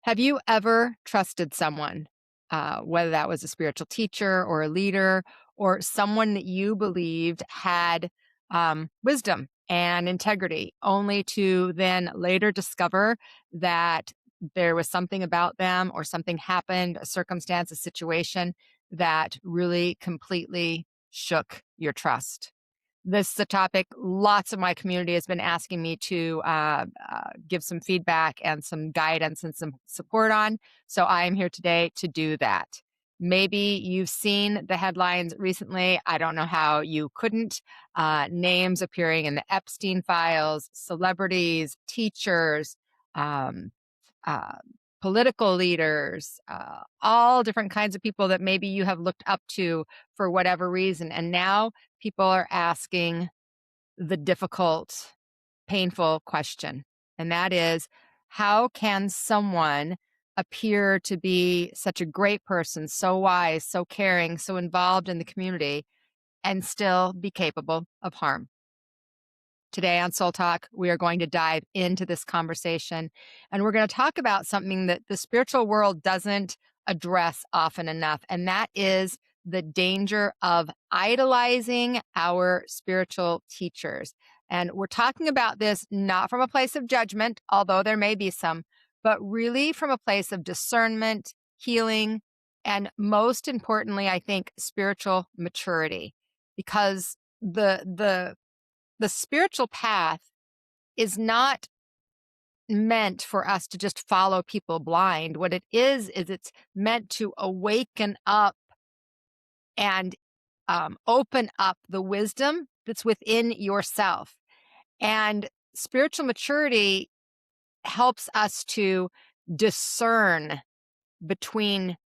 Have you ever trusted someone, whether that was a spiritual teacher or a leader or someone that you believed had wisdom and integrity, only to then later discover that there was something about them or something happened, a circumstance, a situation that really completely shook your trust? This is a topic lots of my community has been asking me to give some feedback and some guidance and some support on. So I am here today to do that. Maybe you've seen the headlines recently. I don't know how you couldn't. Names appearing in the Epstein files, celebrities, teachers, um, uh, political leaders, all different kinds of people that maybe you have looked up to for whatever reason. And now people are asking the difficult, painful question. And that is, how can someone appear to be such a great person, so wise, so caring, so involved in the community, and still be capable of harm? Today on Soul Talk, we are going to dive into this conversation and we're going to talk about something that the spiritual world doesn't address often enough, and that is the danger of idolizing our spiritual teachers. And we're talking about this not from a place of judgment, although there may be some, but really from a place of discernment, healing, and most importantly, I think, spiritual maturity. Because the spiritual path is not meant for us to just follow people blind. What it is it's meant to awaken up and open up the wisdom that's within yourself. And spiritual maturity helps us to discern between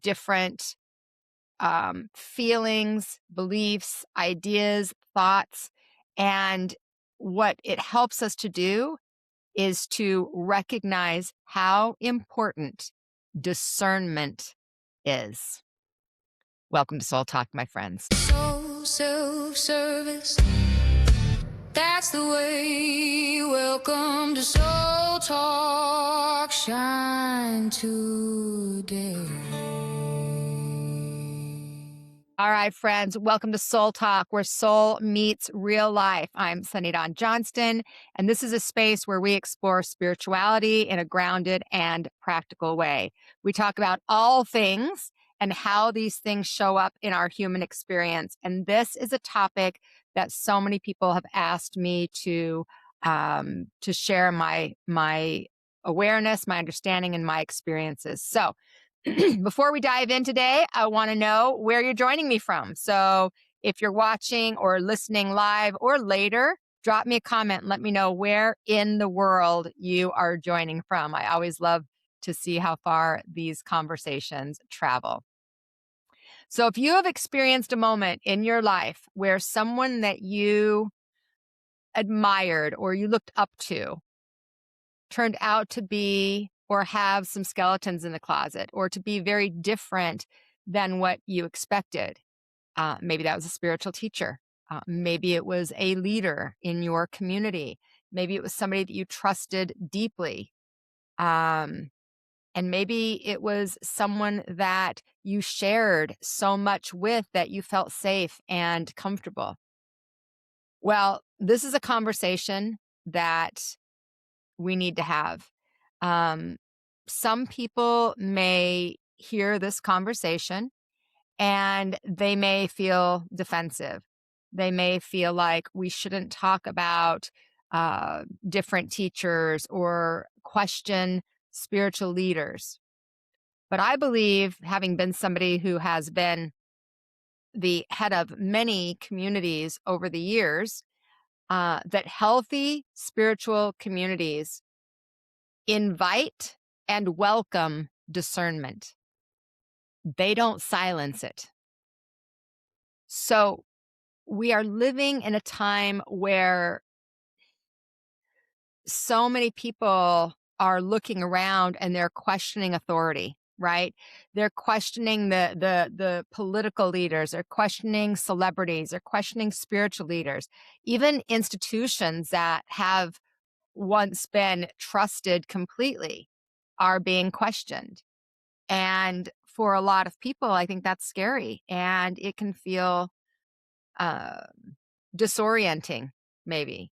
different feelings, beliefs, ideas, thoughts. And what it helps us to do is to recognize how important discernment is. Welcome to Soul Talk, my friends. So self-service, that's the way. Welcome to Soul Talk, shine today. All right, friends, welcome to Soul Talk, where soul meets real life. I'm Dawn Johnston, and this is a space where we explore spirituality in a grounded and practical way. We talk about all things and how these things show up in our human experience. And this is a topic that so many people have asked me to share my awareness, my understanding, and my experiences. So before we dive in today, I want to know where you're joining me from. So if you're watching or listening live or later, drop me a comment. Let me know where in the world you are joining from. I always love to see how far these conversations travel. So if you have experienced a moment in your life where someone that you admired or you looked up to turned out to be or have some skeletons in the closet or to be very different than what you expected. Maybe that was a spiritual teacher. Maybe it was a leader in your community. Maybe it was somebody that you trusted deeply. And maybe it was someone that you shared so much with that you felt safe and comfortable. Well, this is a conversation that we need to have. Um, some people may hear this conversation and they may feel defensive. They may feel like we shouldn't talk about different teachers or question spiritual leaders. But I believe, having been somebody who has been the head of many communities over the years, that healthy spiritual communities invite and welcome discernment. They don't silence it. So we are living in a time where so many people are looking around and they're questioning authority, right? They're questioning the political leaders, they're questioning celebrities, they're questioning spiritual leaders, even institutions that have once been trusted completely. are being questioned. And for a lot of people, I think that's scary and it can feel uh, disorienting, maybe,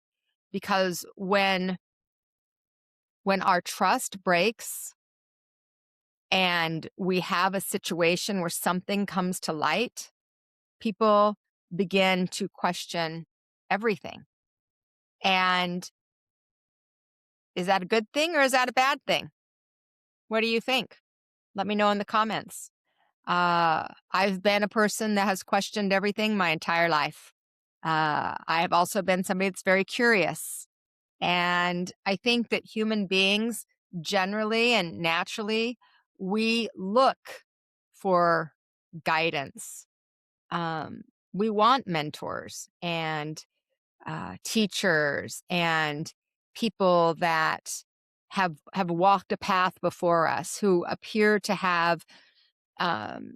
because when our trust breaks and we have a situation where something comes to light, people begin to question everything. And is that a good thing or is that a bad thing? What do you think? Let me know in the comments. I've been a person that has questioned everything my entire life. I have also been somebody that's very curious. And I think that human beings generally and naturally, we look for guidance. Um, we want mentors and teachers and people that have walked a path before us who appear to have um,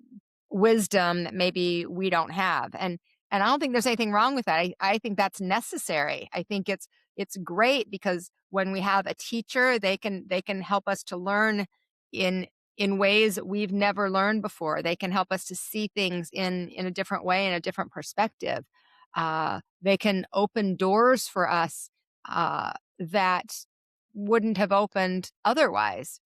wisdom that maybe we don't have. And I don't think there's anything wrong with that. I think that's necessary. I think it's great because when we have a teacher, they can help us to learn in in ways that we've never learned before. They can help us to see things in a different way, in a different perspective. They can open doors for us that wouldn't have opened otherwise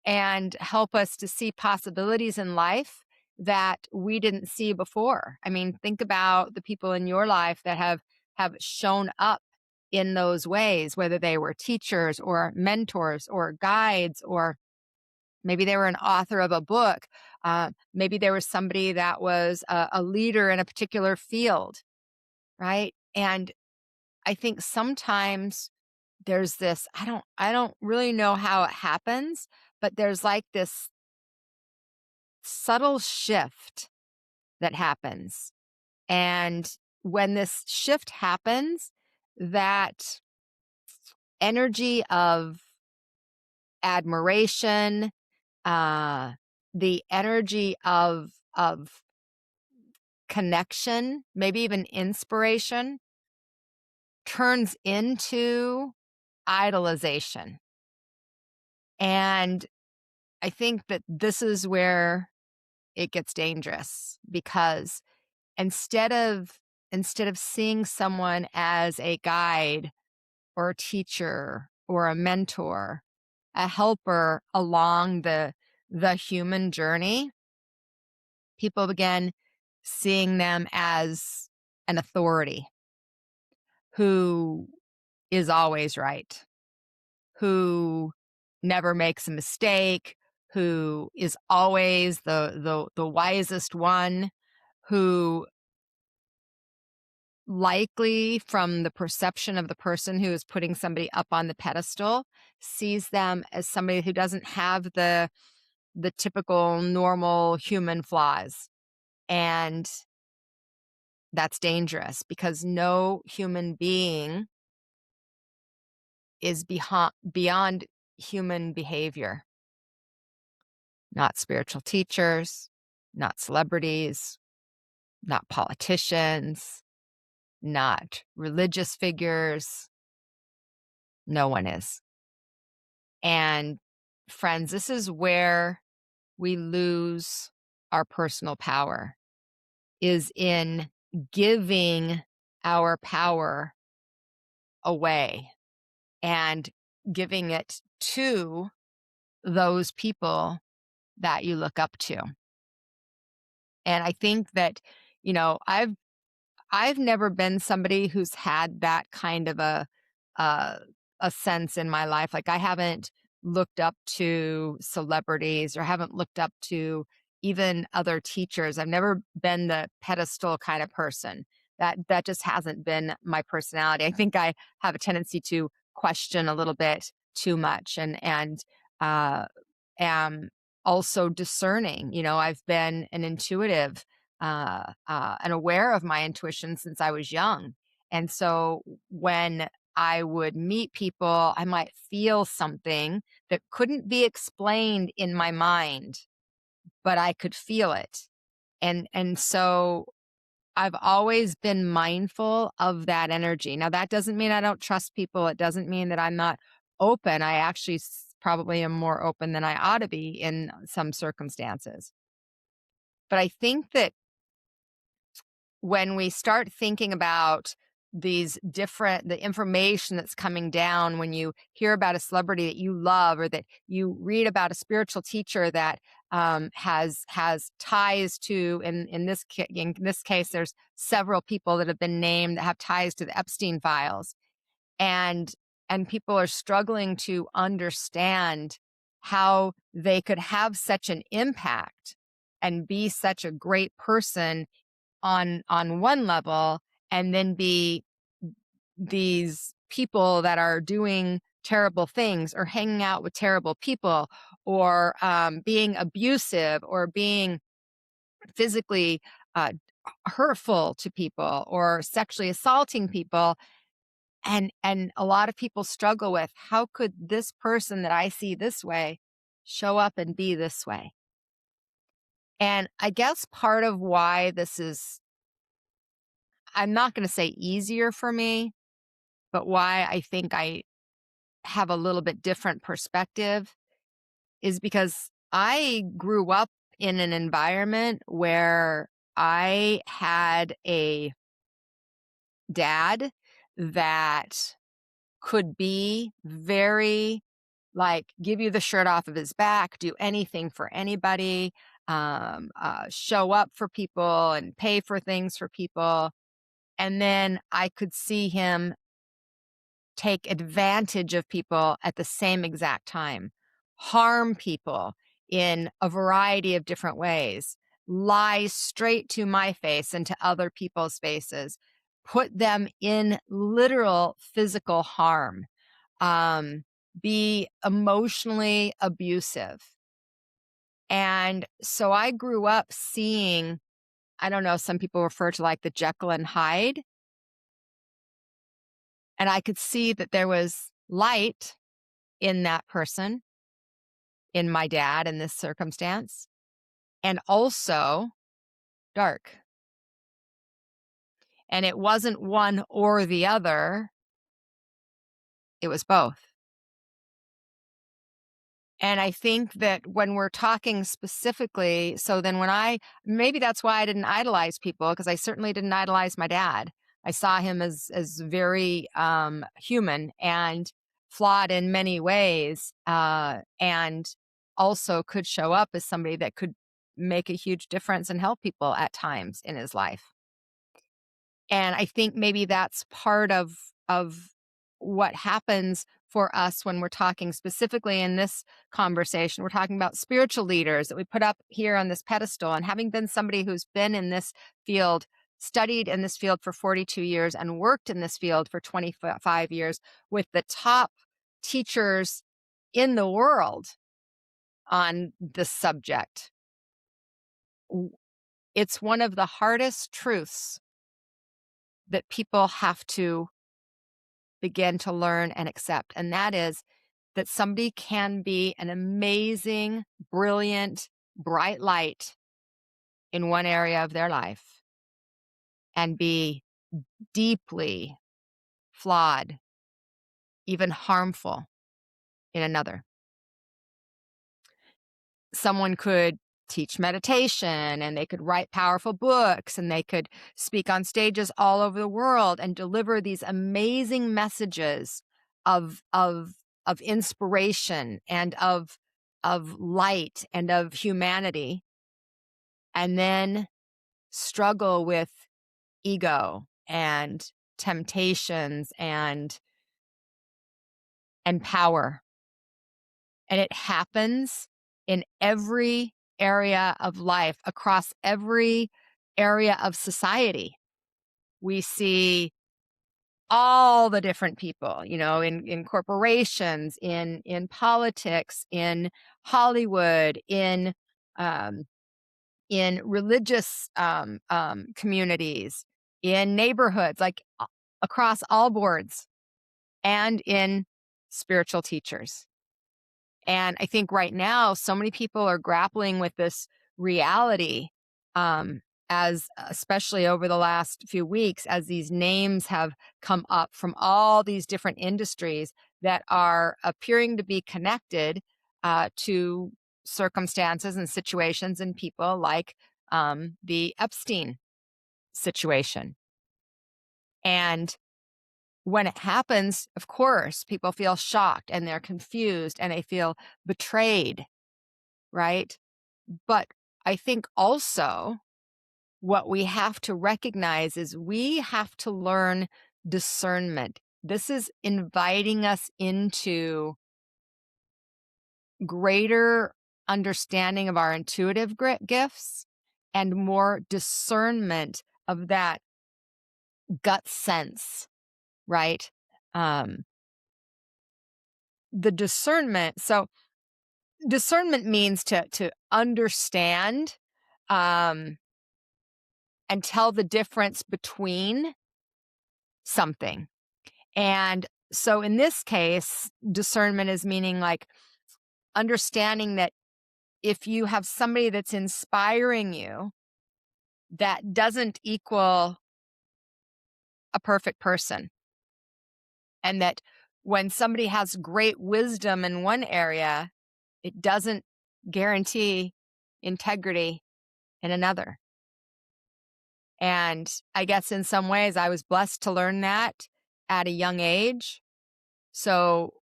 and help us to see possibilities in life that we didn't see before. I mean, think about the people in your life that have shown up in those ways, whether they were teachers or mentors or guides, or maybe they were an author of a book. Maybe there was somebody that was a leader in a particular field, right? And I think sometimes there's this, I don't really know how it happens, but there's like this subtle shift that happens. And when this shift happens, that energy of admiration, uh, the energy of connection, maybe even inspiration, turns into idolization. And I think that this is where it gets dangerous because instead of instead of seeing someone as a guide or a teacher or a mentor, a helper along the human journey, people begin seeing them as an authority who is always right, who never makes a mistake, who is always the wisest one, who likely from the perception of the person who is putting somebody up on the pedestal sees them as somebody who doesn't have the typical normal human flaws. And that's dangerous because no human being is beyond human behavior. Not spiritual teachers, not celebrities, not politicians, not religious figures. No one is. And friends, this is where we lose our personal power, is in giving our power away and giving it to those people that you look up to. And I think that, I've never been somebody who's had that kind of a a sense in my life. Like I haven't looked up to celebrities or haven't looked up to even other teachers. I've never been the pedestal kind of person. That just hasn't been my personality. I think I have a tendency to question a little bit too much and uh am also discerning. I've been an intuitive and aware of my intuition since I was young. And so when I would meet people, I might feel something that couldn't be explained in my mind, but I could feel it. And so I've always been mindful of that energy. Now that doesn't mean I don't trust people. It doesn't mean that I'm not open. I actually probably am more open than I ought to be in some circumstances. But I think that when we start thinking about the information that's coming down when you hear about a celebrity that you love, or that you read about a spiritual teacher that has ties to, in this case, there's several people that have been named that have ties to the Epstein files, and people are struggling to understand how they could have such an impact and be such a great person on one level, and then be these people that are doing terrible things, or hanging out with terrible people, or being abusive, or being physically uh, hurtful to people, or sexually assaulting people. And a lot of people struggle with, how could this person that I see this way show up and be this way? And I guess part of why this is, I'm not going to say easier for me, but why I think I have a little bit different perspective, is because I grew up in an environment where I had a dad that could be very, like, give you the shirt off of his back, do anything for anybody, show up for people and pay for things for people. And then I could see him take advantage of people at the same exact time, harm people in a variety of different ways, lie straight to my face and to other people's faces, put them in literal physical harm, um, be emotionally abusive. And so I grew up seeing, I don't know, some people refer to like the Jekyll and Hyde. And I could see that there was light in that person, in my dad in this circumstance, and also dark. And it wasn't one or the other, it was both. And I think that when we're talking specifically, so then maybe that's why I didn't idolize people, because I certainly didn't idolize my dad. I saw him as very human and flawed in many ways, and also could show up as somebody that could make a huge difference and help people at times in his life. And I think maybe that's part of what happens for us when we're talking specifically in this conversation. We're talking about spiritual leaders that we put up here on this pedestal. And having been somebody who's been in this field, studied in this field for 42 years, and worked in this field for 25 years with the top teachers in the world on this subject, it's one of the hardest truths that people have to begin to learn and accept. And that is that somebody can be an amazing, brilliant, bright light in one area of their life and be deeply flawed, even harmful in another. Someone could teach meditation, and they could write powerful books, and they could speak on stages all over the world and deliver these amazing messages of inspiration and of light and of humanity, and then struggle with ego and temptations and power. And it happens in every area of life, across every area of society. We see all the different people, in corporations, in politics, in Hollywood, um, in religious communities, in neighborhoods, like across all boards, and in spiritual teachers. And I think right now, so many people are grappling with this reality, as especially over the last few weeks, as these names have come up from all these different industries that are appearing to be connected to circumstances and situations and people like the Epstein situation. And when it happens, of course, people feel shocked and they're confused and they feel betrayed, right? But I think also what we have to recognize is we have to learn discernment. This is inviting us into greater understanding of our intuitive gifts and more discernment of that gut sense, right? Um, the discernment. So discernment means to understand um, and tell the difference between something. And so in this case, discernment is meaning like understanding that if you have somebody that's inspiring you, that doesn't equal a perfect person. And that when somebody has great wisdom in one area, it doesn't guarantee integrity in another. And I guess in some ways I was blessed to learn that at a young age. So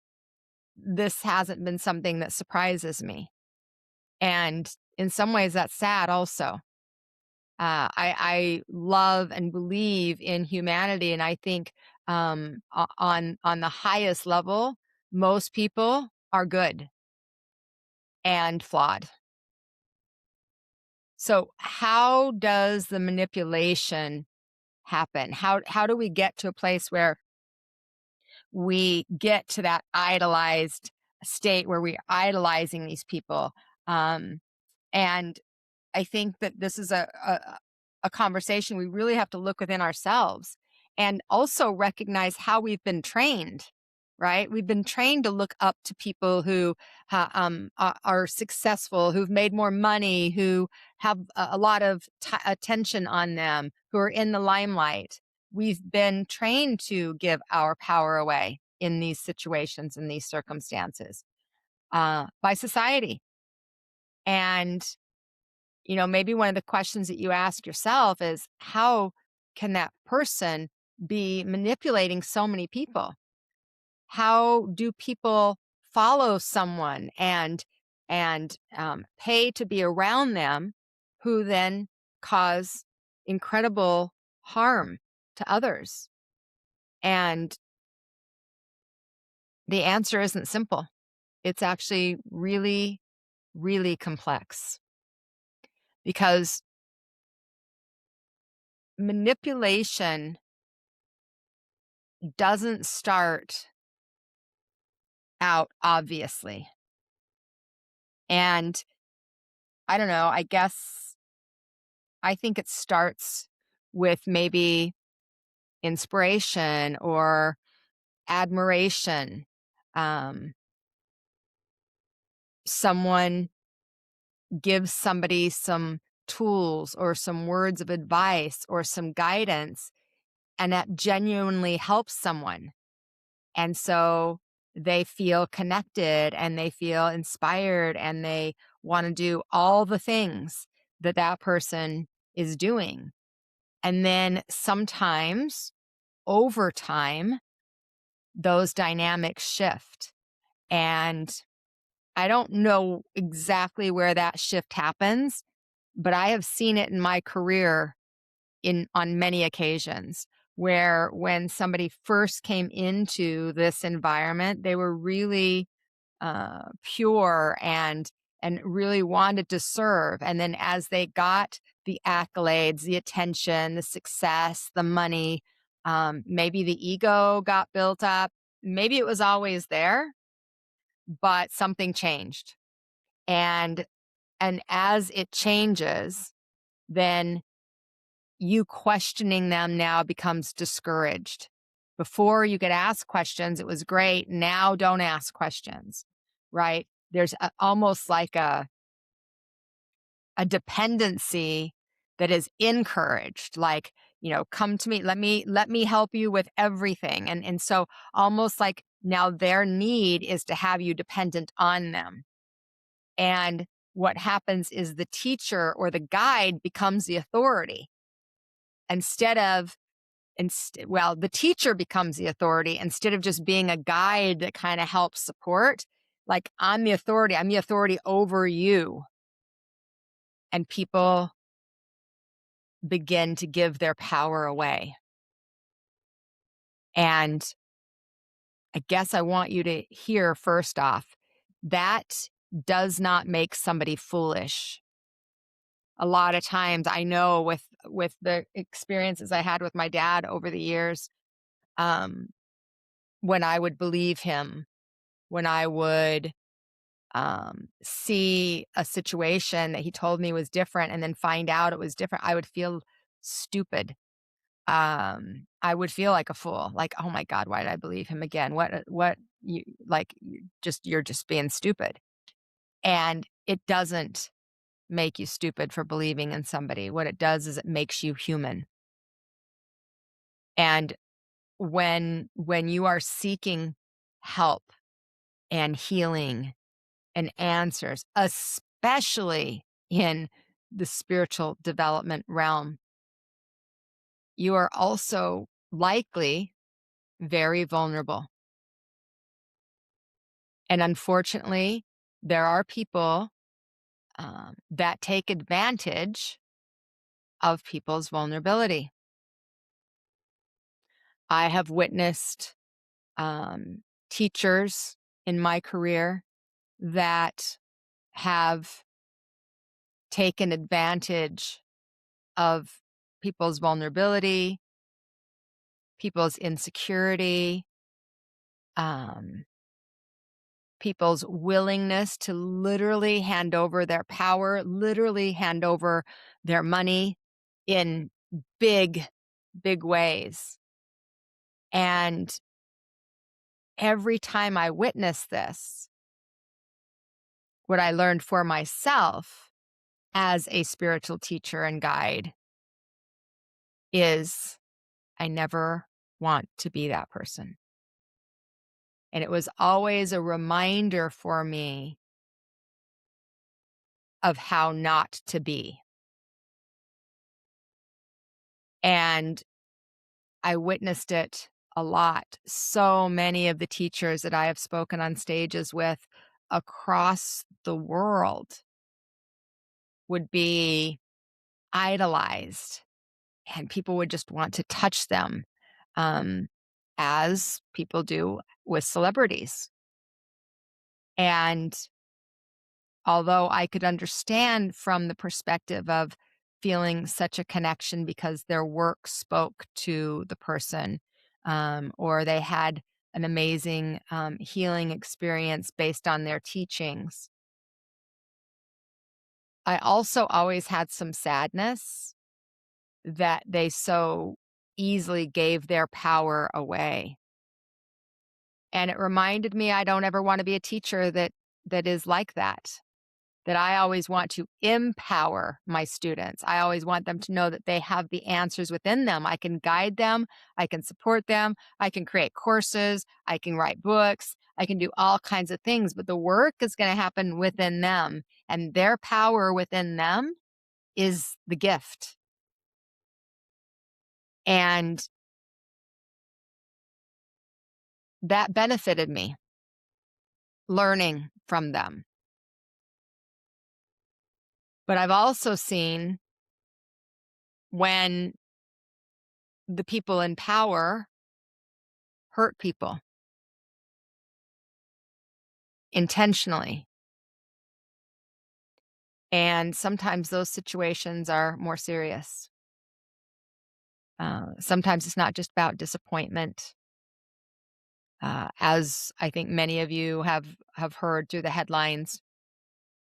this hasn't been something that surprises me. And in some ways that's sad also. I love and believe in humanity, and I think on the highest level, most people are good and flawed. So how does the manipulation happen? How do we get to a place where we get to that idolized state where we're idolizing these people? Um, and I think that this is a conversation we really have to look within ourselves and also recognize how we've been trained, right? We've been trained to look up to people who are successful, who've made more money, who have a lot of attention on them, who are in the limelight. We've been trained to give our power away in these situations, in these circumstances, by society. And maybe one of the questions that you ask yourself is how can that person be manipulating so many people? How do people follow someone and pay to be around them who then cause incredible harm to others? And the answer isn't simple. It's actually really, really complex because manipulation doesn't start out obviously. And I don't know, I guess I think it starts with maybe inspiration or admiration. Um, Someone gives somebody some tools or some words of advice or some guidance, and that genuinely helps someone. And so they feel connected and they feel inspired and they want to do all the things that that person is doing. And then sometimes over time, those dynamics shift. And I don't know exactly where that shift happens, but I have seen it in my career on many occasions where when somebody first came into this environment, they were really pure and really wanted to serve. And then as they got the accolades, the attention, the success, the money, maybe the ego got built up. Maybe it was always there, but something changed. And and as it changes, then you questioning them now becomes discouraged. Before you could ask questions, it was great. Now don't ask questions, right? There's almost like a dependency that is encouraged, like, come to me, let me help you with everything. And so almost like Now their need is to have you dependent on them. And what happens is the teacher or the guide becomes the authority instead of the teacher becomes the authority instead of just being a guide that kind of helps support. Like, I'm the authority over you. And people begin to give their power away. And I guess I want you to hear first off, that does not make somebody foolish. A lot of times I know with the experiences I had with my dad over the years, um, when I would believe him, when I would see a situation that he told me was different and then find out it was different, I would feel stupid. I would feel like a fool, like, "Oh my god, why did I believe him again? What you like, you're just being stupid." And it doesn't make you stupid for believing in somebody. What it does is it makes you human. And when you are seeking help and healing and answers, especially in the spiritual development realm, you are also likely very vulnerable. And unfortunately, there are people that take advantage of people's vulnerability. I have witnessed teachers in my career that have taken advantage of people's vulnerability, people's insecurity, um, people's willingness to literally hand over their power, literally hand over their money in big, big ways. And every time I witness this, what I learned for myself as a spiritual teacher and guide is I never want to be that person. And it was always a reminder for me of how not to be. And I witnessed it a lot. So many of the teachers that I have spoken on stages with across the world would be idolized, and people would just want to touch them, um, as people do with celebrities. And although I could understand from the perspective of feeling such a connection because their work spoke to the person, or they had an amazing healing experience based on their teachings, I also always had some sadness that they so easily gave their power away. And it reminded me I don't ever want to be a teacher that is like that. That I always want to empower my students. I always want them to know that they have the answers within them. I can guide them, I can support them, I can create courses, I can write books, I can do all kinds of things, but the work is going to happen within them, and their power within them is the gift. And that benefited me learning from them. But I've also seen when the people in power hurt people intentionally. And sometimes those situations are more serious. Sometimes it's not just about disappointment, as I think many of you have heard through the headlines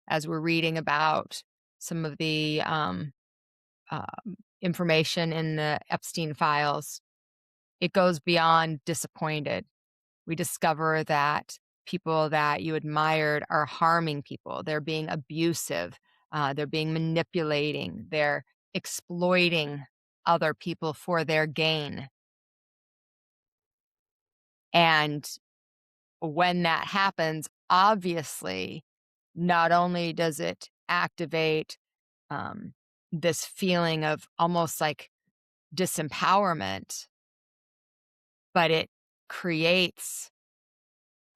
as we're reading about some of the uh, information in the Epstein files. It goes beyond disappointed. We discover that people that you admired are harming people. They're being abusive. They're being manipulating. They're exploiting other people for their gain. And when that happens, obviously, not only does it activate um, this feeling of almost like disempowerment, but it creates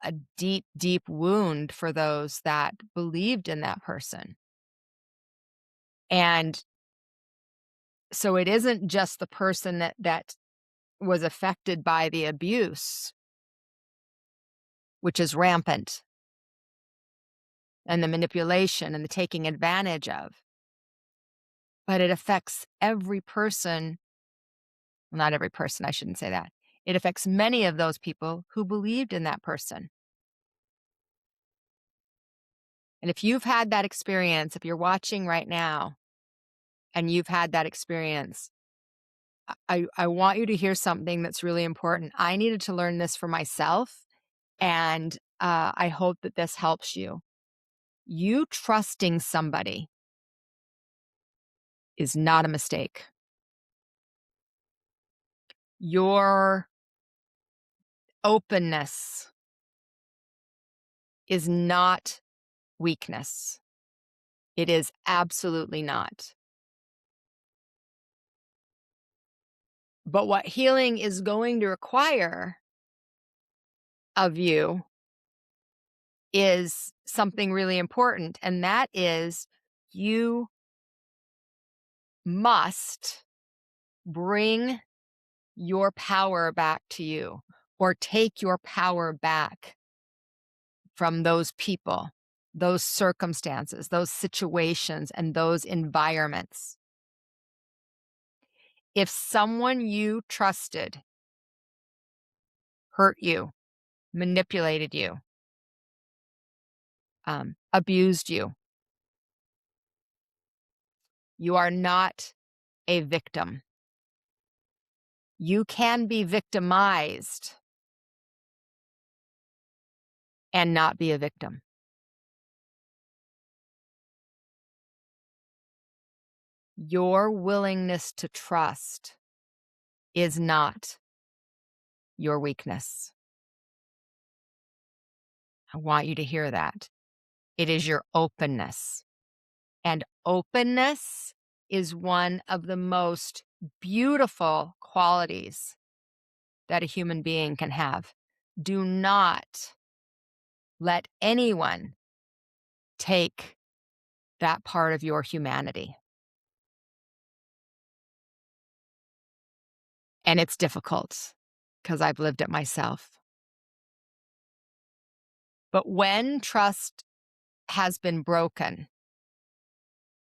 a deep, deep wound for those that believed in that person. And so it isn't just the person that was affected by the abuse, which is rampant, and the manipulation and the taking advantage of, but it affects every person. Well, not every person, I shouldn't say that. It affects many of those people who believed in that person. And if you've had that experience, if you're watching right now and you've had that experience, I want you to hear something that's really important. I needed to learn this for myself, and I hope that this helps you. You trusting somebody is not a mistake. Your openness is not weakness. It is absolutely not. But what healing is going to require of you is something really important, and that is you must bring your power back to you, or take your power back from those people, those circumstances, those situations, and those environments. If someone you trusted hurt you, manipulated you, abused you, you are not a victim. You can be victimized and not be a victim. Your willingness to trust is not your weakness. I want you to hear that. It is your openness. And openness is one of the most beautiful qualities that a human being can have. Do not let anyone take that part of your humanity. And it's difficult because I've lived it myself. But when trust has been broken,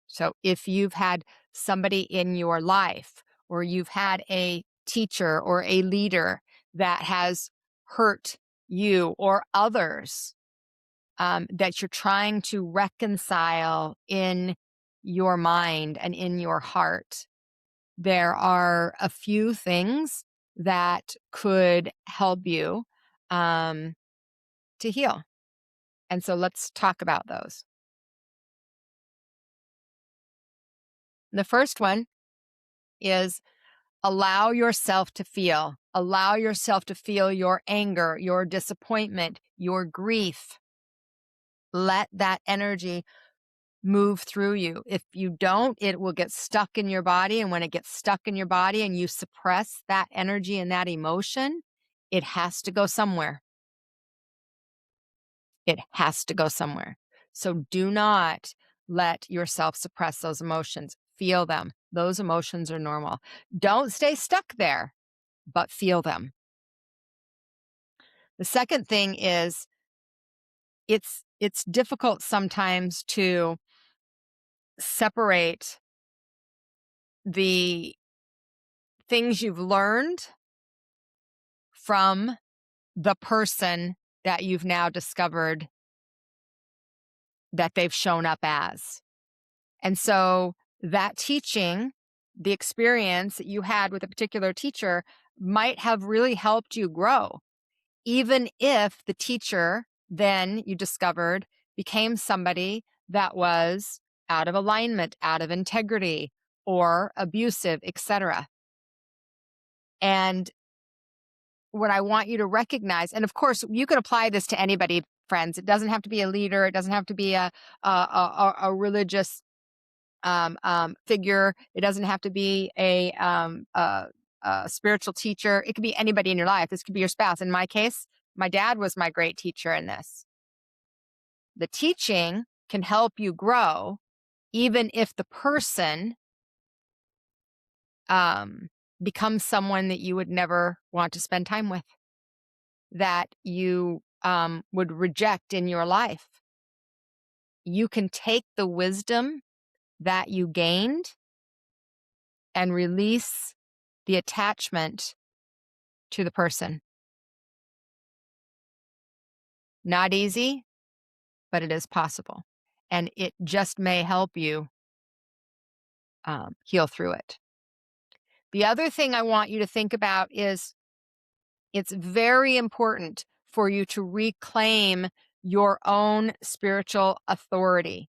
so if you've had somebody in your life, or you've had a teacher or a leader that has hurt you or others, that you're trying to reconcile in your mind and in your heart, there are a few things that could help you um, to heal. And so let's talk about those. The first one is allow yourself to feel. Allow yourself to feel your anger, your disappointment, your grief. Let that energy move through you. If you don't, it will get stuck in your body. And when it gets stuck in your body and you suppress that energy and that emotion, it has to go somewhere. It has to go somewhere. So do not let yourself suppress those emotions. Feel them. Those emotions are normal. Don't stay stuck there, but feel them. The second thing is it's difficult sometimes to separate the things you've learned from the person that you've now discovered that they've shown up as. And so that teaching, the experience that you had with a particular teacher might have really helped you grow, even if the teacher then you discovered became somebody that was out of alignment, out of integrity, or abusive, etc. And what I want you to recognize, and of course, you can apply this to anybody, friends. It doesn't have to be a leader. It doesn't have to be a religious figure. It doesn't have to be a spiritual teacher. It could be anybody in your life. This could be your spouse. In my case, my dad was my great teacher in this. The teaching can help you grow, even if the person becomes someone that you would never want to spend time with, that you would reject in your life. You can take the wisdom that you gained and release the attachment to the person. Not easy, but it is possible. And it just may help you heal through it. The other thing I want you to think about is it's very important for you to reclaim your own spiritual authority.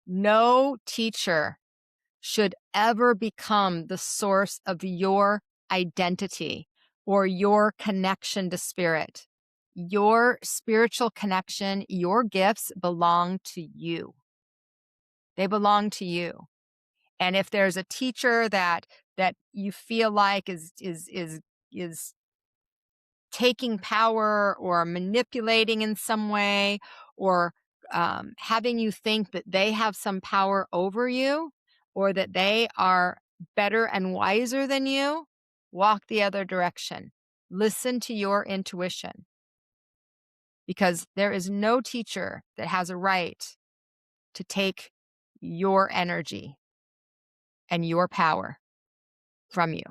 No teacher should ever become the source of your identity or your connection to spirit. Your spiritual connection, your gifts belong to you. They belong to you. And if there's a teacher that you feel like is taking power or manipulating in some way, or having you think that they have some power over you, or that they are better and wiser than you, walk the other direction. Listen to your intuition, because there is no teacher that has a right to take your energy and your power from you.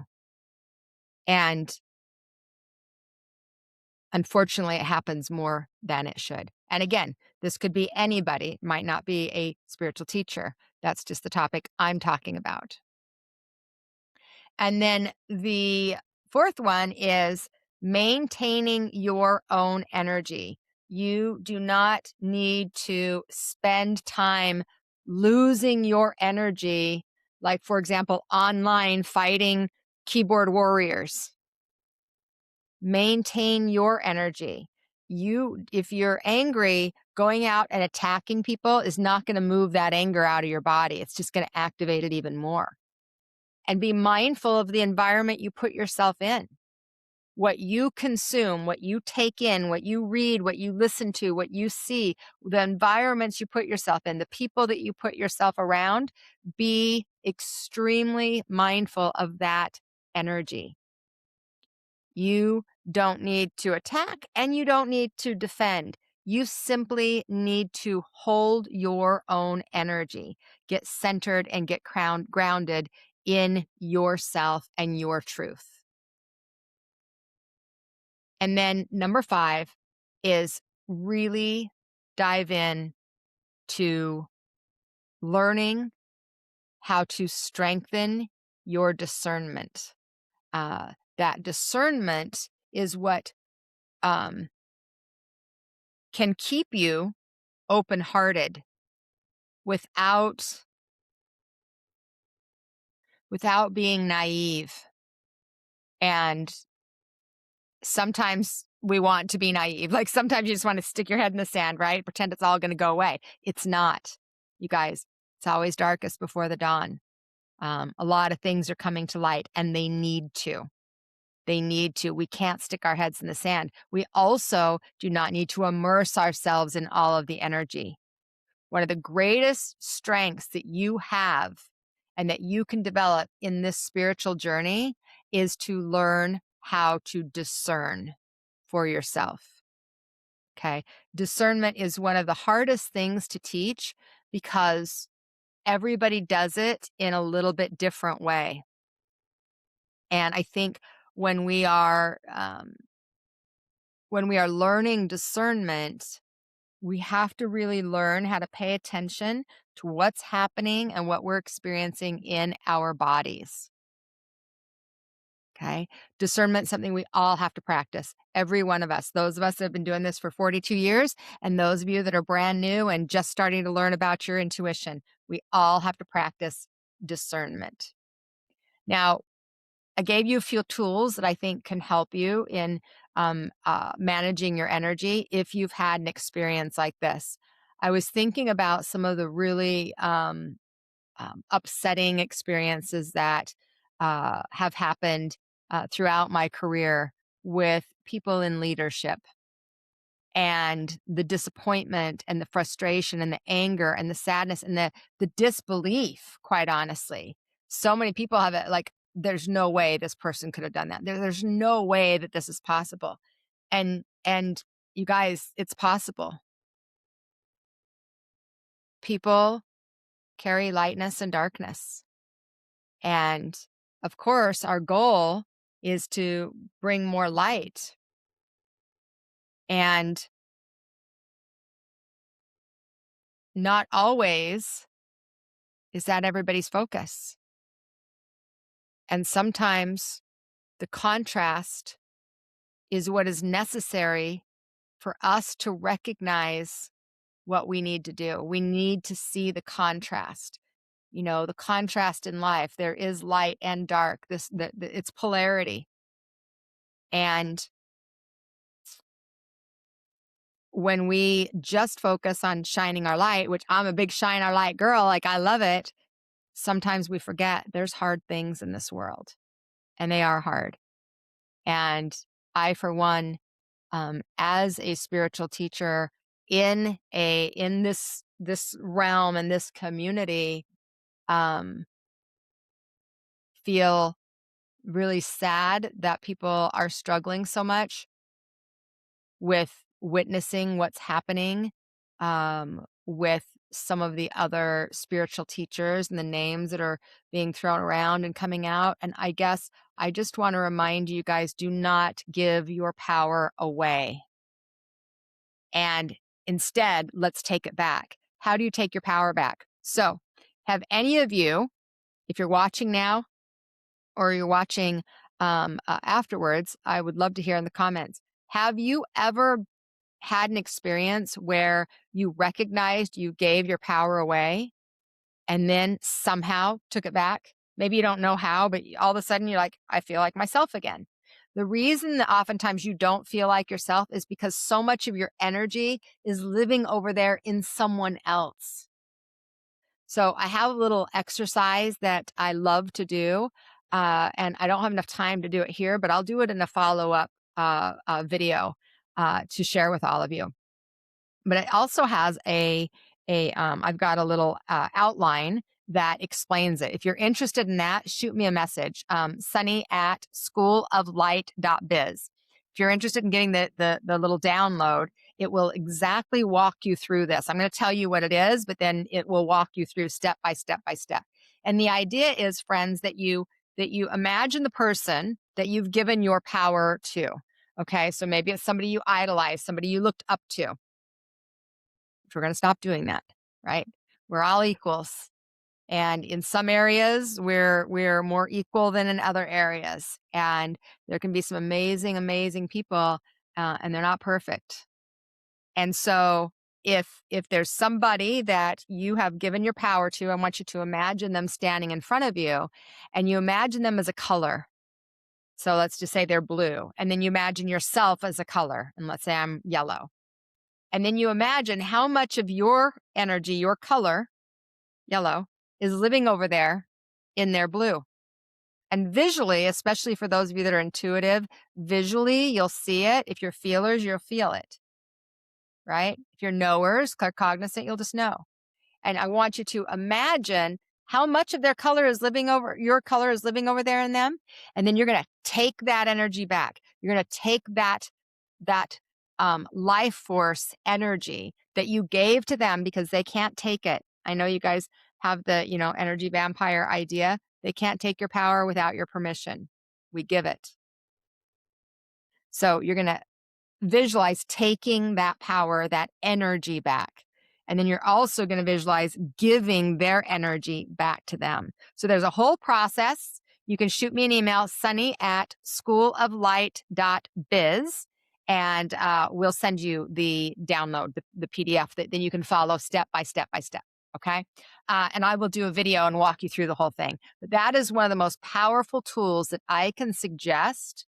And unfortunately, it happens more than it should. And again, this could be anybody, it might not be a spiritual teacher. That's just the topic I'm talking about. And then the fourth one is maintaining your own energy. You do not need to spend time losing your energy, like, for example, online fighting keyboard warriors. Maintain your energy. If you're angry, going out and attacking people is not going to move that anger out of your body. It's just going to activate it even more. And be mindful of the environment you put yourself in. What you consume, what you take in, what you read, what you listen to, what you see, the environments you put yourself in, the people that you put yourself around, be extremely mindful of that energy. You don't need to attack and you don't need to defend. You simply need to hold your own energy, get centered and get grounded in yourself and your truth. And then number 5 is really dive in to learning how to strengthen your discernment. That discernment is what can keep you open-hearted without being naive. And sometimes we want to be naive. Like, sometimes you just want to stick your head in the sand, right? Pretend it's all going to go away. It's not. You guys, it's always darkest before the dawn. A lot of things are coming to light, and they need to. They need to. We can't stick our heads in the sand. We also do not need to immerse ourselves in all of the energy. One of the greatest strengths that you have and that you can develop in this spiritual journey is to learn how to discern for yourself. Okay. Discernment is one of the hardest things to teach because everybody does it in a little bit different way. And I think when we are learning discernment, we have to really learn how to pay attention to what's happening and what we're experiencing in our bodies. Okay. Discernment is something we all have to practice. Every one of us, those of us that have been doing this for 42 years, and those of you that are brand new and just starting to learn about your intuition, we all have to practice discernment. Now, I gave you a few tools that I think can help you in managing your energy if you've had an experience like this. I was thinking about some of the really upsetting experiences that have happened throughout my career with people in leadership, and the disappointment and the frustration and the anger and the sadness and the disbelief, quite honestly. So many people have it like, there's no way this person could have done that. There's no way that this is possible. And you guys, it's possible. People carry lightness and darkness. And of course, our goal is to bring more light. And not always is that everybody's focus. And sometimes the contrast is what is necessary for us to recognize what we need to do. We need to see the contrast. You know, the contrast in life. There is light and dark. It's polarity. And when we just focus on shining our light, which I'm a big shine our light girl, like I love it, sometimes we forget there's hard things in this world, and they are hard. And I, for one, as a spiritual teacher in this realm and this community, um, feel really sad that people are struggling so much with witnessing what's happening with some of the other spiritual teachers and the names that are being thrown around and coming out. And I guess I just want to remind you guys, do not give your power away. And instead, let's take it back. How do you take your power back? So, have any of you, if you're watching now or you're watching afterwards, I would love to hear in the comments. Have you ever had an experience where you recognized you gave your power away and then somehow took it back? Maybe you don't know how, but all of a sudden you're like, I feel like myself again. The reason that oftentimes you don't feel like yourself is because so much of your energy is living over there in someone else. So I have a little exercise that I love to do, and I don't have enough time to do it here, but I'll do it in a follow-up video to share with all of you. But it also has I've got a little outline that explains it. If you're interested in that, shoot me a message, sunny@schooloflight.biz. If you're interested in getting the little download, it will exactly walk you through this. I'm going to tell you what it is, but then it will walk you through step by step by step. And the idea is, friends, that you imagine the person that you've given your power to. Okay, so maybe it's somebody you idolize, somebody you looked up to. If we're going to stop doing that, right? We're all equals. And in some areas, we're more equal than in other areas. And there can be some amazing, amazing people, and they're not perfect. And so if there's somebody that you have given your power to, I want you to imagine them standing in front of you, and you imagine them as a color. So let's just say they're blue. And then you imagine yourself as a color. And let's say I'm yellow. And then you imagine how much of your energy, your color, yellow, is living over there in their blue. And visually, especially for those of you that are intuitive, visually, you'll see it. If you're feelers, you'll feel it, right? If you're knowers, claircognizant, you'll just know. And I want you to imagine how much of their color is living over, your color is living over there in them. And then you're going to take that energy back. You're going to take that life force energy that you gave to them because they can't take it. I know you guys have the, energy vampire idea. They can't take your power without your permission. We give it. So you're going to visualize taking that power, that energy back. And then you're also going to visualize giving their energy back to them. So there's a whole process. You can shoot me an email, sunny@schooloflight.biz, and we'll send you the download, the PDF that then you can follow step by step by step. Okay. And I will do a video and walk you through the whole thing. But that is one of the most powerful tools that I can suggest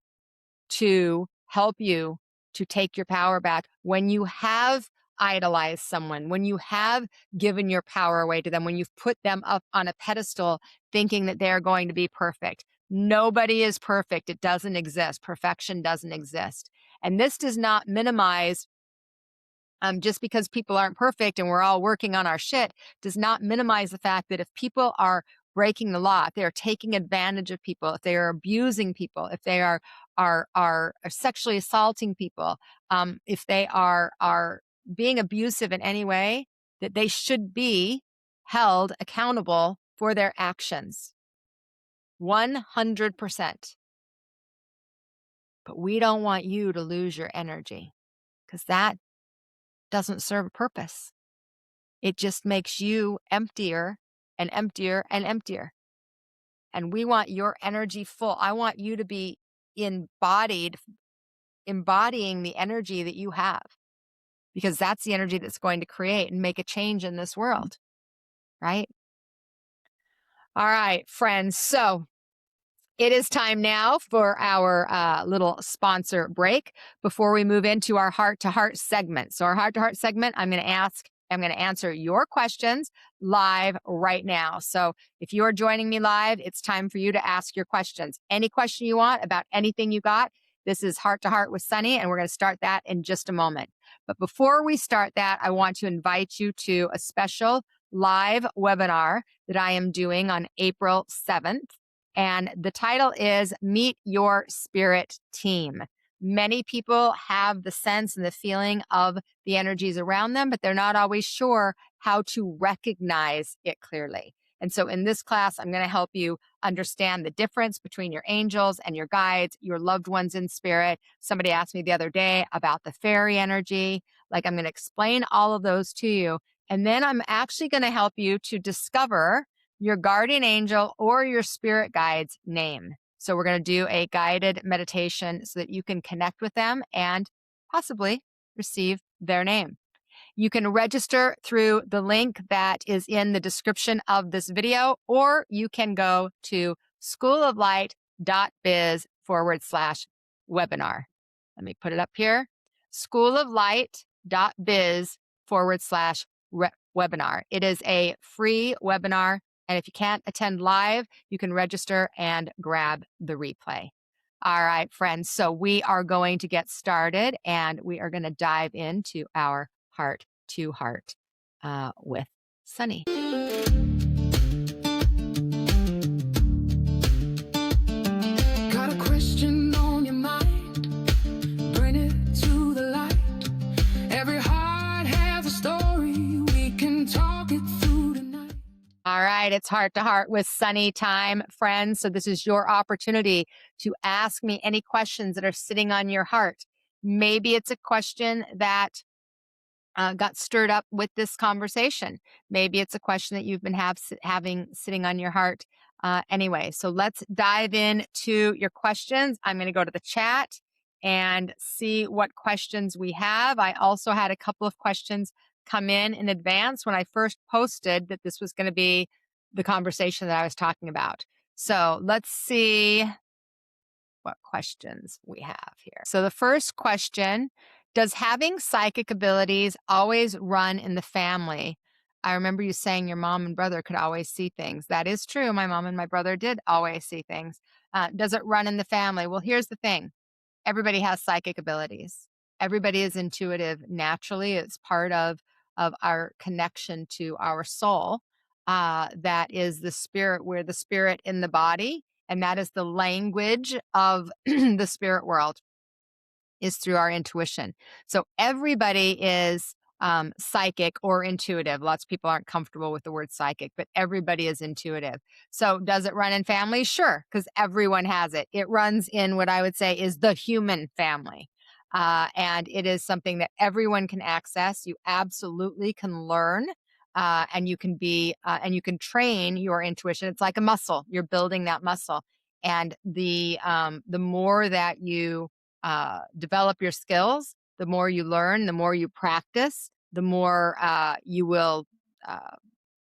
to help you to take your power back when you have idolized someone, when you have given your power away to them, when you've put them up on a pedestal thinking that they're going to be perfect. Nobody is perfect. It doesn't exist. Perfection doesn't exist. And this does not minimize, just because people aren't perfect and we're all working on our shit, does not minimize the fact that if people are breaking the law, if they are taking advantage of people, if they are abusing people, if they are sexually assaulting people, if they are being abusive in any way, that they should be held accountable for their actions. 100%. But we don't want you to lose your energy, because that doesn't serve a purpose. It just makes you emptier and emptier and emptier. And we want your energy full. I want you to be embodying the energy that you have, because that's the energy that's going to create and make a change in this world, right? All right, friends. So it is time now for our little sponsor break before we move into our heart-to-heart segment. So our heart-to-heart segment, I'm going to answer your questions live right now. So if you are joining me live, it's time for you to ask your questions. Any question you want about anything you got, this is Heart to Heart with Sunny, and we're going to start that in just a moment. But before we start that, I want to invite you to a special live webinar that I am doing on April 7th. And the title is Meet Your Spirit Team. Many people have the sense and the feeling of the energies around them, but they're not always sure how to recognize it clearly. And so in this class, I'm going to help you understand the difference between your angels and your guides, your loved ones in spirit. Somebody asked me the other day about the fairy energy. Like, I'm going to explain all of those to you. And then I'm actually going to help you to discover your guardian angel or your spirit guide's name. So we're going to do a guided meditation so that you can connect with them and possibly receive their name. You can register through the link that is in the description of this video, or you can go to schooloflight.biz/webinar. Let me put it up here. schooloflight.biz/webinar. It is a free webinar. And if you can't attend live, you can register and grab the replay. All right, friends. So we are going to get started, and we are going to dive into our heart to heart with Sunny. Got a question on your mind, bring it to the light. Every heart has a story, we can talk it through tonight. All right, it's heart to heart with Sunny time, friends. So this is your opportunity to ask me any questions that are sitting on your heart. Maybe it's a question that got stirred up with this conversation. Maybe it's a question that you've been having sitting on your heart anyway. So let's dive into your questions. I'm going to go to the chat and see what questions we have. I also had a couple of questions come in advance when I first posted that this was going to be the conversation that I was talking about. So let's see what questions we have here. So the first question, does having psychic abilities always run in the family? I remember you saying your mom and brother could always see things. That is true. My mom and my brother did always see things. Does it run in the family? Well, here's the thing. Everybody has psychic abilities. Everybody is intuitive naturally. It's part of our connection to our soul. That is the spirit. We're the spirit in the body. And that is the language of the spirit world, is through our intuition. So everybody is psychic or intuitive. Lots of people aren't comfortable with the word psychic, but everybody is intuitive. So does it run in families? Sure, because everyone has it. It runs in what I would say is the human family. And it is something that everyone can access. You absolutely can learn. And you can and you can train your intuition. It's like a muscle. You're building that muscle. And the more that you develop your skills, the more you learn, the more you practice, the more you will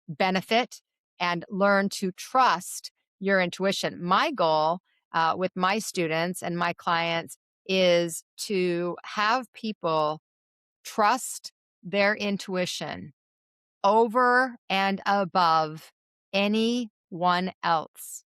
benefit and learn to trust your intuition. My goal with my students and my clients is to have people trust their intuition over and above anyone else.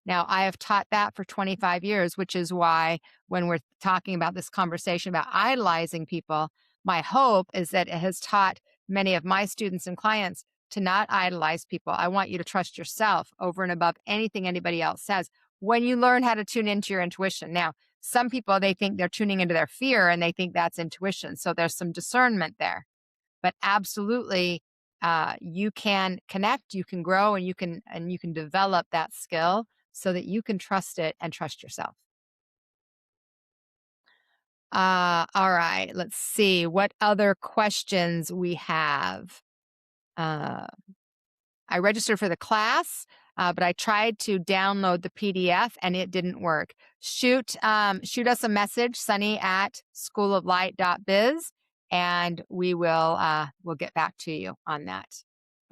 Now, I have taught that for 25 years, which is why when we're talking about this conversation about idolizing people, my hope is that it has taught many of my students and clients to not idolize people. I want you to trust yourself over and above anything anybody else says when you learn how to tune into your intuition. Now, some people, they think they're tuning into their fear and they think that's intuition. So there's some discernment there. But absolutely, you can connect, you can grow, and you can develop that skill so that you can trust it and trust yourself. All right, let's see what other questions we have. Uh, I registered for the class, but I tried to download the PDF and it didn't work. Shoot us a message, sunny@schooloflight.biz, and we'll get back to you on that.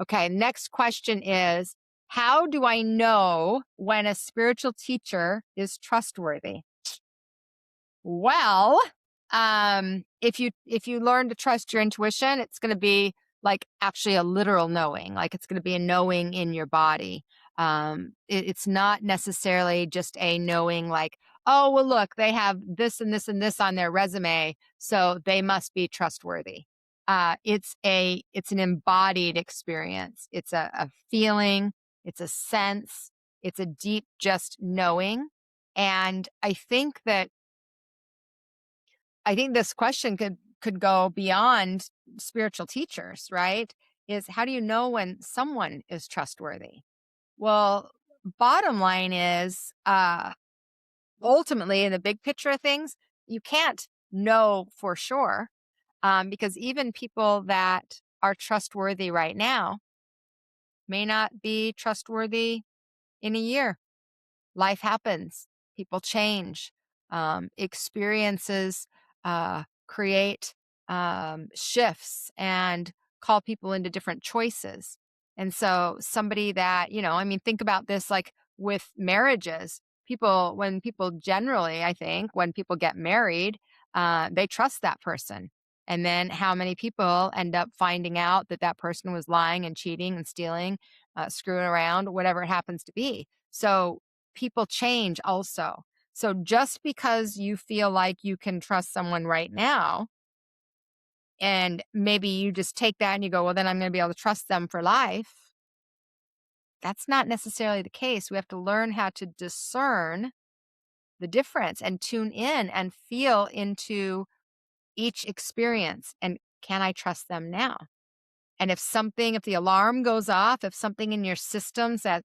Okay, next question is, how do I know when a spiritual teacher is trustworthy? Well, if you learn to trust your intuition, it's going to be like actually a literal knowing, like it's going to be a knowing in your body. It's not necessarily just a knowing like, oh, well, look, they have this and this and this on their resume, so they must be trustworthy. It's an embodied experience. It's a feeling. It's a sense. It's a deep just knowing. And I think this question could go beyond spiritual teachers, right? Is how do you know when someone is trustworthy? Well, bottom line is ultimately in the big picture of things, you can't know for sure, because even people that are trustworthy right now may not be trustworthy in a year. Life happens, people change, experiences create shifts and call people into different choices. And so, somebody that, I mean, think about this like with marriages. When people generally, I think, when people get married, they trust that person. And then how many people end up finding out that that person was lying and cheating and stealing, screwing around, whatever it happens to be. So, people change also. So just because you feel like you can trust someone right now, and maybe you just take that and you go, well, then I'm going to be able to trust them for life. That's not necessarily the case. We have to learn how to discern the difference and tune in and feel into each experience. And can I trust them now? And if the alarm goes off, if something in your system says,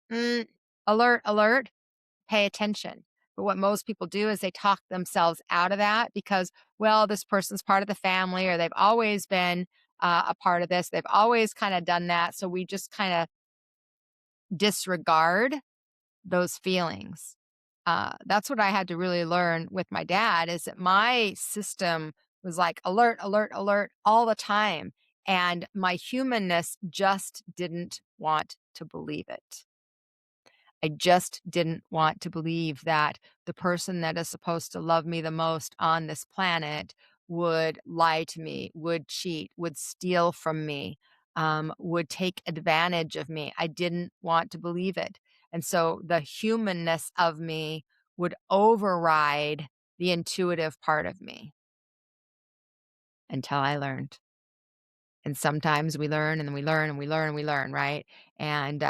alert, alert, pay attention. But what most people do is they talk themselves out of that because, well, this person's part of the family or they've always been a part of this. They've always kind of done that. So we just kind of disregard those feelings. That's what I had to really learn with my dad is that my system was like alert, alert, alert all the time. And my humanness just didn't want to believe it. I just didn't want to believe that the person that is supposed to love me the most on this planet would lie to me, would cheat, would steal from me, would take advantage of me. I didn't want to believe it. And so the humanness of me would override the intuitive part of me until I learned. And sometimes we learn and then we learn and we learn and we learn, right? And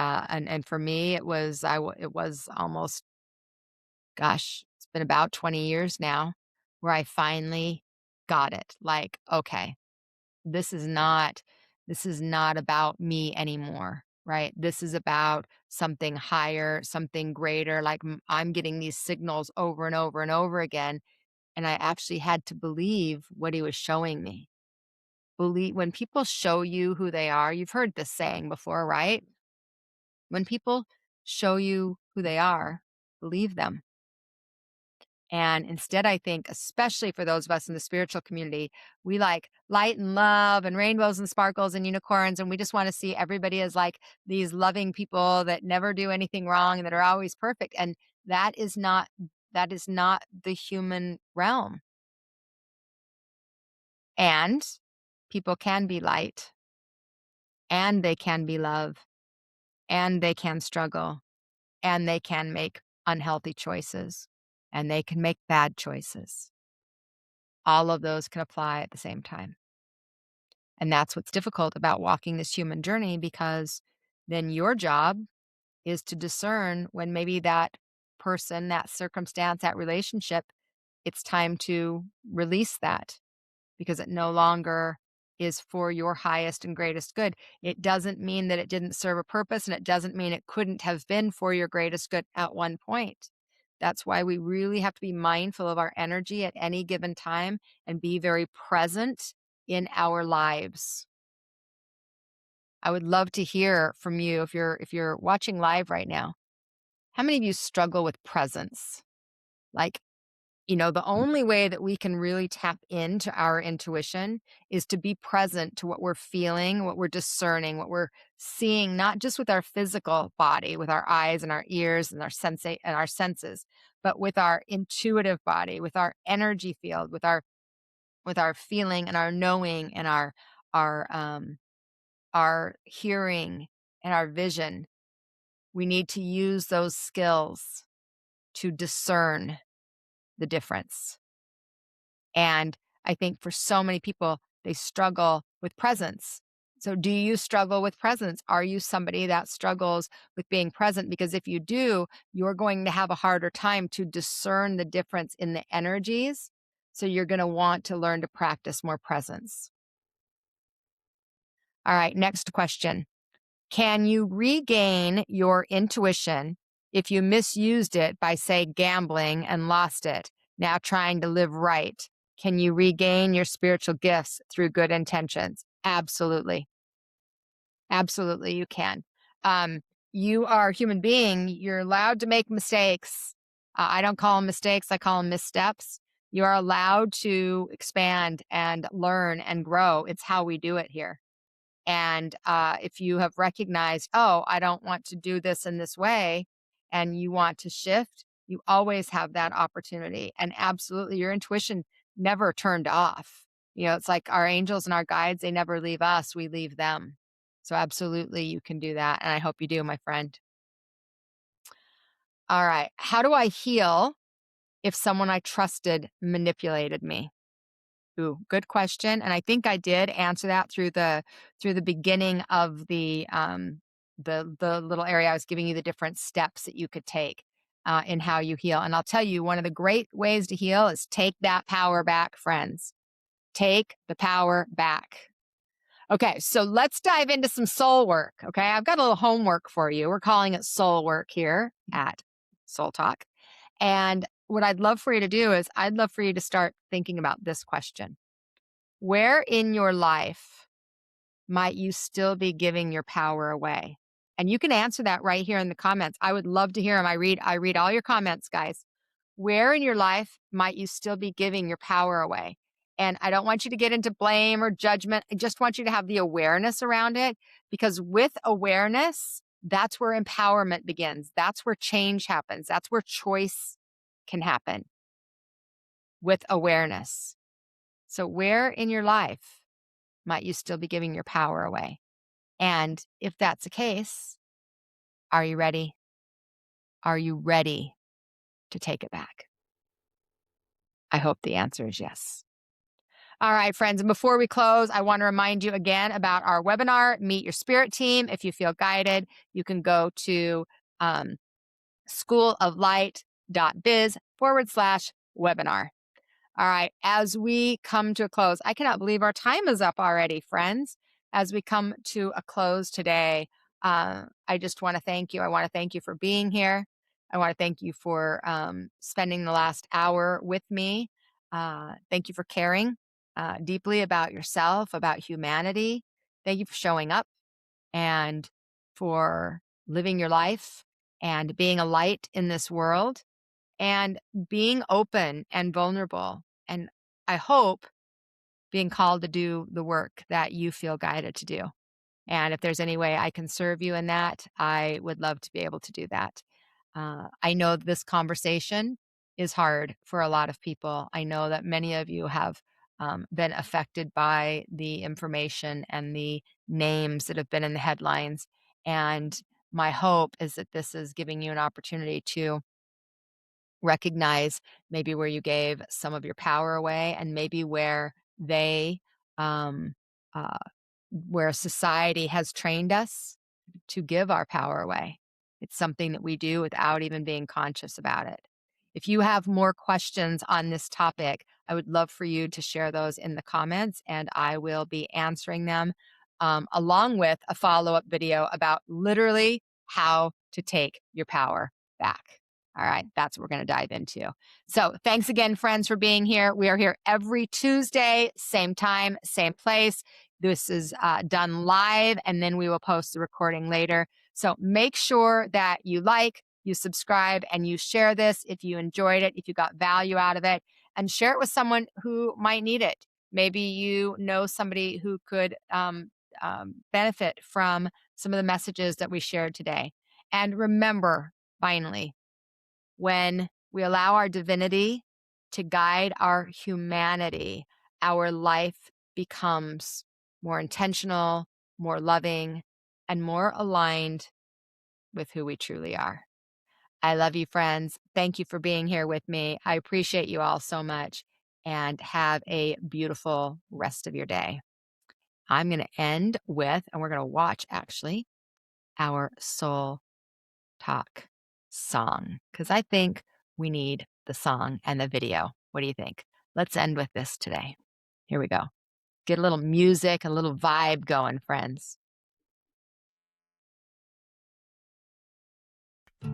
for me, it was almost, gosh, it's been about 20 years now where I finally got it. Like, okay, this is not this is not about me anymore, right? This is about something higher, something greater. Like I'm getting these signals over and over and over again, and I actually had to believe what he was showing me. Believe when people show you who they are. You've heard this saying before, right? When people show you who they are, believe them. And instead, I think, especially for those of us in the spiritual community, we like light and love and rainbows and sparkles and unicorns. And we just want to see everybody as like these loving people that never do anything wrong and that are always perfect. And that is not That is not the human realm. And people can be light, and they can be love, and they can struggle, and they can make unhealthy choices, and they can make bad choices. All of those can apply at the same time. And that's what's difficult about walking this human journey, because then your job is to discern when maybe that person, that circumstance, that relationship, it's time to release that because it no longer is for your highest and greatest good. It doesn't mean that it didn't serve a purpose, and it doesn't mean it couldn't have been for your greatest good at one point. That's why we really have to be mindful of our energy at any given time and be very present in our lives. I would love to hear from you if you're watching live right now. How many of you struggle with presence? Like, the only way that we can really tap into our intuition is to be present to what we're feeling, what we're discerning, what we're seeing, not just with our physical body, with our eyes and our ears and our senses, but with our intuitive body, with our energy field, with our feeling and our knowing and our hearing and our vision. We need to use those skills to discern the difference. And I think for so many people, they struggle with presence. So, do you struggle with presence? Are you somebody that struggles with being present? Because if you do, you're going to have a harder time to discern the difference in the energies. So, you're going to want to learn to practice more presence. All right, next question. Can you regain your intuition if you misused it by, say, gambling and lost it, now trying to live right? Can you regain your spiritual gifts through good intentions? Absolutely. Absolutely, you can. Um, you are a human being. You're allowed to make mistakes. I don't call them mistakes, I call them missteps. You are allowed to expand and learn and grow. It's how we do it here. And if you have recognized, oh, I don't want to do this in this way, and you want to shift, you always have that opportunity. And absolutely, your intuition never turned off. It's like our angels and our guides, they never leave us, we leave them. So, absolutely, you can do that. And I hope you do, my friend. All right. How do I heal if someone I trusted manipulated me? Ooh, good question, and I think I did answer that through the beginning of the little area I was giving you the different steps that you could take in how you heal. And I'll tell you, one of the great ways to heal is take that power back, friends. Take the power back. Okay, so let's dive into some soul work. Okay, I've got a little homework for you. We're calling it soul work here at Soul Talk. And what I'd love for you to do is I'd love for you to start thinking about this question. Where in your life might you still be giving your power away? And you can answer that right here in the comments. I would love to hear them. I read all your comments, guys. Where in your life might you still be giving your power away? And I don't want you to get into blame or judgment. I just want you to have the awareness around it, because with awareness, that's where empowerment begins. That's where change happens. That's where choice can happen with awareness. So, where in your life might you still be giving your power away? And if that's the case, are you ready? Are you ready to take it back? I hope the answer is yes. All right, friends. And before we close, I want to remind you again about our webinar, Meet Your Spirit Team. If you feel guided, you can go to schooloflight.biz/webinar. All right, as we come to a close, I cannot believe our time is up already, friends. As we come to a close today, I just want to thank you. I want to thank you for being here. I want to thank you for spending the last hour with me. Thank you for caring deeply about yourself, about humanity. Thank you for showing up and for living your life and being a light in this world and being open and vulnerable. And I hope being called to do the work that you feel guided to do. And if there's any way I can serve you in that, I would love to be able to do that. I know this conversation is hard for a lot of people. I know that many of you have been affected by the information and the names that have been in the headlines. And my hope is that this is giving you an opportunity to recognize maybe where you gave some of your power away, and maybe where they, um, uh, where society has trained us to give our power away. It's something that we do without even being conscious about it. If you have more questions on this topic, I would love for you to share those in the comments, and I will be answering them, along with a follow-up video about literally how to take your power back. All right, that's what we're going to dive into. So thanks again, friends, for being here. We are here every Tuesday, same time, same place. This is done live, and then we will post the recording later. So make sure that you like, you subscribe, and you share this if you enjoyed it, if you got value out of it, and share it with someone who might need it. Maybe you know somebody who could benefit from some of the messages that we shared today. And remember, finally, when we allow our divinity to guide our humanity, our life becomes more intentional, more loving, and more aligned with who we truly are. I love you, friends. Thank you for being here with me. I appreciate you all so much, and have a beautiful rest of your day. I'm going to end with, and we're going to watch actually, our soul talk song, because I think we need the song and the video. What do you think? Let's end with this today. Here we go. Get a little music, a little vibe going, friends. Ooh.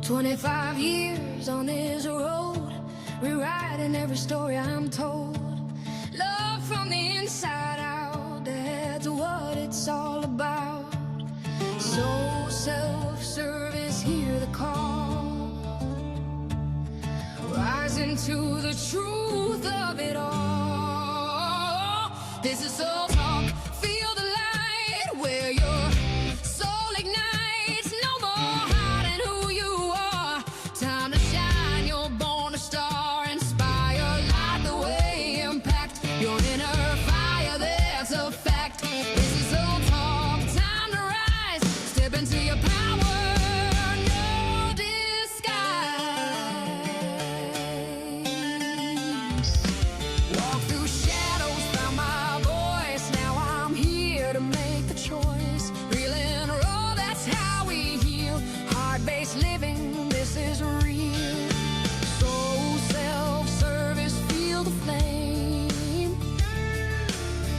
25 years on this road, rewriting every story I'm told. Love from the inside out, that's what it's all about. So self-service, hear the call. Rise into the truth of it all. This is soul talk, feel the light where your soul ignites. No more hiding who you are, time to shine, you're born a star. Inspire, light the way, impact your inner fire, that's a fact. This is soul talk, time to rise, step into your power, no disguise. Walk through shadows, found my voice, now I'm here to make the choice. Real and raw, that's how we heal. Heart-based living, this is real. Soul self-service, feel the flame.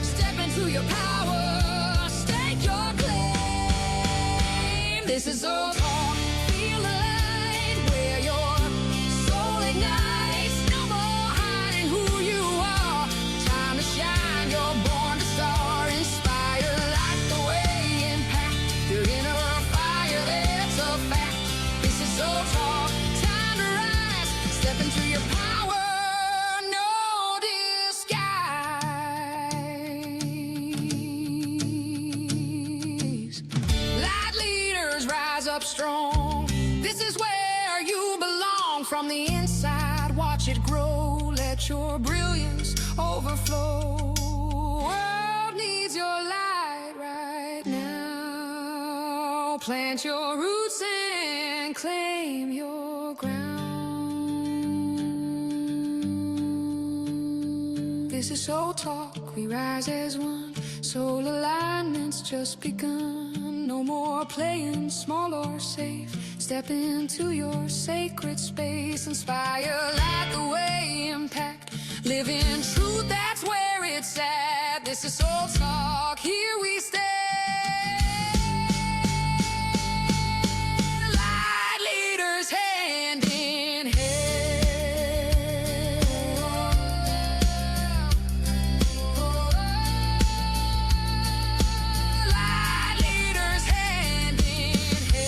Step into your power, stake your claim. This is soul talk, feel the light where your soul ignites. No more hiding who you are, time to shine, you're born to star. Inspire, light the way, impact your inner fire, that's a fact. This is soul talk, time to rise, step into your power, no disguise. Light leaders rise up strong, this is where you belong. From the inside, watch it grow, let your brilliance overflow. World needs your light right now. Plant your roots and claim your ground. This is soul talk, we rise as one. Soul alignment's just begun. No more playing small or safe. Step into your sacred space. Inspire, light the way, impact. Live in truth, that's where it's at. This is soul talk, here we stand. Light leaders hand in hand. Light leaders hand in hand.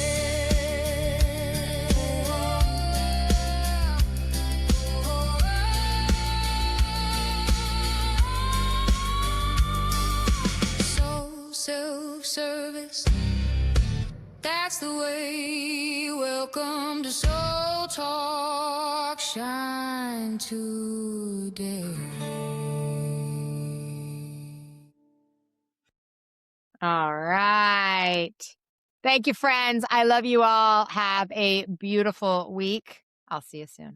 that's the way. Welcome to Soul Talk, shine today. All right. Thank you, friends. I love you all. Have a beautiful week. I'll see you soon.